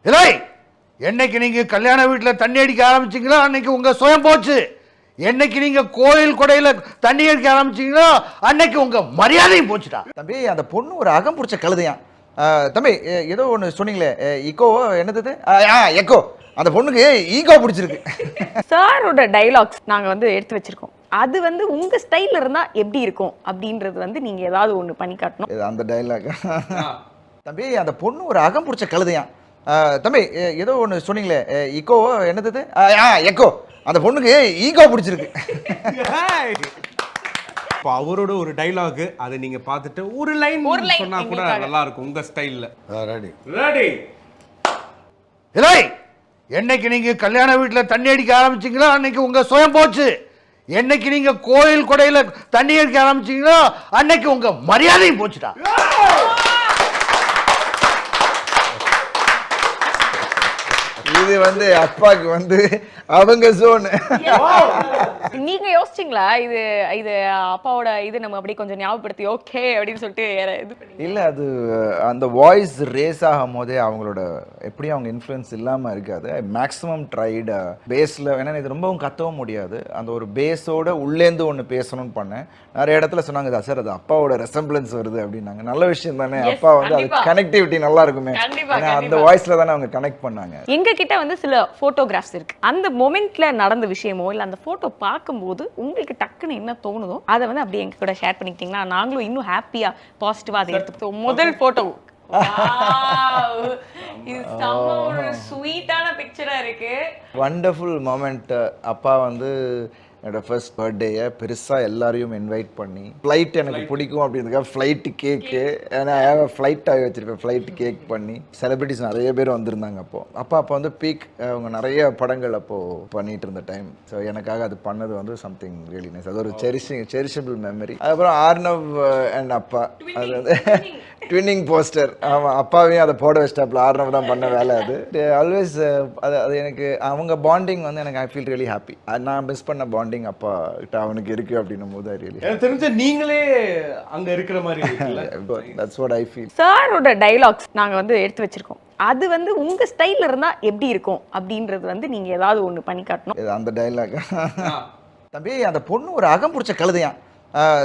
இல்லை, என்னைக்கு நீங்க கல்யாண வீட்டில் தண்ணி அடிக்க ஆரம்பிச்சீங்களோ அன்னைக்கு உங்க சுயம் போச்சு. என்னைக்கு நீங்க கோயில் கொடையில தண்ணி அடிக்க ஆரம்பிச்சீங்களோ அன்னைக்கு உங்க மரியாதையும் போச்சுடா. தம்பி, அந்த பொண்ணு ஒரு அகம் பிடிச்ச கழுதையான். தம்பி, ஏதோ ஒன்று சொன்னீங்களே, இக்கோவோ என்னது? எக்கோ. அந்த பொண்ணுக்கு ஈகோ பிடிச்சிருக்கு. சாரோட டைலாக்ஸ் நாங்கள் வந்து எடுத்து வச்சிருக்கோம். அது வந்து உங்க ஸ்டைல்ல இருந்தா எப்படி இருக்கும் அப்படின்றது வந்து நீங்க ஏதாவது ஒன்று பண்ணி காட்டணும். அந்த டைலாக். தம்பி, அந்த பொண்ணு ஒரு அகம் பிடிச்ச கழுதையான். தம்பி, ஏதோ ஒன்று சொன்னீங்களே, இக்கோவோ என்னது? எக்கோ. அந்த பொண்ணுக்கு ஈகோ பிடிச்சிருக்கு. இப்போ அவரோட ஒரு டைலாக், அதை நீங்க பார்த்துட்டு ஒரு லைன் சொன்னா கூட நல்லா இருக்கும் உங்க ஸ்டைல்ல. Ready ready. இல்லை, என்னைக்கு நீங்க கல்யாண வீட்டில் தண்ணி அடிக்க ஆரம்பிச்சீங்களோ அன்னைக்கு உங்க சுயம் போச்சு. என்னைக்கு நீங்க கோயில் கொடையில தண்ணி அடிக்க ஆரம்பிச்சீங்களோ அன்னைக்கு உங்க மரியாதையும் போச்சுடா. இது வந்து அப்பாக்கு வந்து அவங்க ஜோன். நீங்க யோசிச்சீங்களா இது இது அப்பாவோட இது நம்ம அப்படியே கொஞ்சம் ஞாபகப்படுத்தி ஓகே அப்படின்னு சொல்லிட்டு இது இல்லை, அது அந்த வாய்ஸ் ரேஸ் ஆகும் போதே அவங்களோட எப்படி அவங்க இன்ஃப்ளூயன்ஸ் இல்லாமல் இருக்காது. மேக்ஸிமம் ட்ரைடு பேஸில், ஏன்னா இது ரொம்பவும் கத்தவும் முடியாது, அந்த ஒரு பேஸோட உள்ளேந்து ஒன்று பேசணும்னு பண்ணேன். நிறைய இடத்துல சொன்னாங்க, சார் அது அப்பாவோட ரெசம்பிளன்ஸ் வருது அப்படின்னாங்க. நல்ல விஷயம் தானே, அப்பா வந்து அது கனெக்டிவிட்டி நல்லா இருக்குமே, ஏன்னா அந்த வாய்ஸ்ல தானே அவங்க கனெக்ட் பண்ணாங்க. எங்க கிட்ட வந்து சில போட்டோகிராஃப்ஸ் இருக்கு. அந்த மொமெண்ட்ல நடந்த விஷயமோ இல்ல அந்த போட்டோ பார்க்கும்போது உங்களுக்கு டக்குன்னு என்ன தோணுதோ அதை வந்து அப்படியே எங்க கூட ஷேர் பண்ணிக்கிட்டீங்கன்னா நாங்களும் இன்னும் ஹாப்பியா பாசிட்டிவா அதை எடுத்துக்கிட்டோம். முதல் போட்டோ இது செம்ம ஒரு ஸ்வீட்டான பிக்சரா இருக்கு. Wonderful moment. அப்பா வந்து என்னோட ஃபர்ஸ்ட் பர்த்டேயை பெருசாக எல்லாரையும் இன்வைட் பண்ணி, ஃப்ளைட் எனக்கு பிடிக்கும் அப்படின்றதுக்காக ஃப்ளைட்டு கேக்கு, ஏன்னா ஃப்ளைட் ஆகி வச்சுருப்பேன், ஃப்ளைட் கேக் பண்ணி செலிபிரிட்டிஸ் நிறைய பேர் வந்திருந்தாங்க. அப்போ வந்து பீக் அவங்க நிறைய படங்கள் அப்போது பண்ணிகிட்டு இருந்த டைம். ஸோ எனக்காக அது பண்ணது வந்து சம்திங் ரியலி நைஸ். அது ஒரு செரிஷபிள் மெமரி. அதுக்கப்புறம் ஆர்னவ் அண்ட் அப்பா, அது வந்து ட்வின்னிங் போஸ்டர். ஆமாம், அப்பாவையும் அதை போட வச்சிட்டாப்புல. ஆர்னவ் தான் பண்ண வேலை. அது ஆல்வேஸ் அது எனக்கு அவங்க பாண்டிங் வந்து எனக்கு ஐ ஃபீல் ரியலி ஹாப்பி. நான் மிஸ் பண்ண பாண்டிங் அப்பா கிட்ட அவனுக்கு இருக்கு அப்படின்னும் போது எனக்கு தெரிஞ்ச நீங்களே அங்க இருக்கிற மாதிரி இருக்குல்ல. That's what I feel. சாரோட டைலாக்ஸ் நாங்க வந்து எடுத்து வச்சிருக்கோம். அது வந்து உங்க ஸ்டைல்ல இருந்தா எப்படி இருக்கும் அப்படின்றது வந்து நீங்க ஏதாவது ஒன்று பண்ணி காட்டணும். அந்த டைலாக். தம்பி, அந்த பொண்ணு ஒரு அகம் பிடிச்ச கழுதையான்.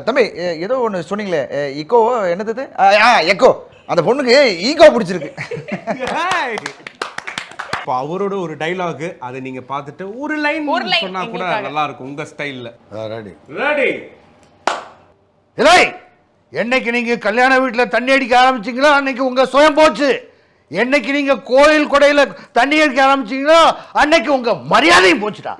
தம்பி, ஏதோ ஒன்று சொன்னீங்களே, இக்கோவோ என்னது? எக்கோ. அந்த பொண்ணுக்கு ஈகோ பிடிச்சிருக்கு. இப்போ அவரோட ஒரு டைலாக், அதை நீங்க பார்த்துட்டு ஒரு லைன் சொன்னா கூட நல்லா இருக்கும் உங்க ஸ்டைல்ல. Ready ready. இல்லை, என்னைக்கு நீங்க கல்யாண வீட்டில் தண்ணி அடிக்க ஆரம்பிச்சீங்களோ அன்னைக்கு உங்க சுயம் போச்சு. என்னைக்கு நீங்க கோயில் கொடையில தண்ணி அடிக்க ஆரம்பிச்சீங்களோ அன்னைக்கு உங்க மரியாதையும் போச்சுடா.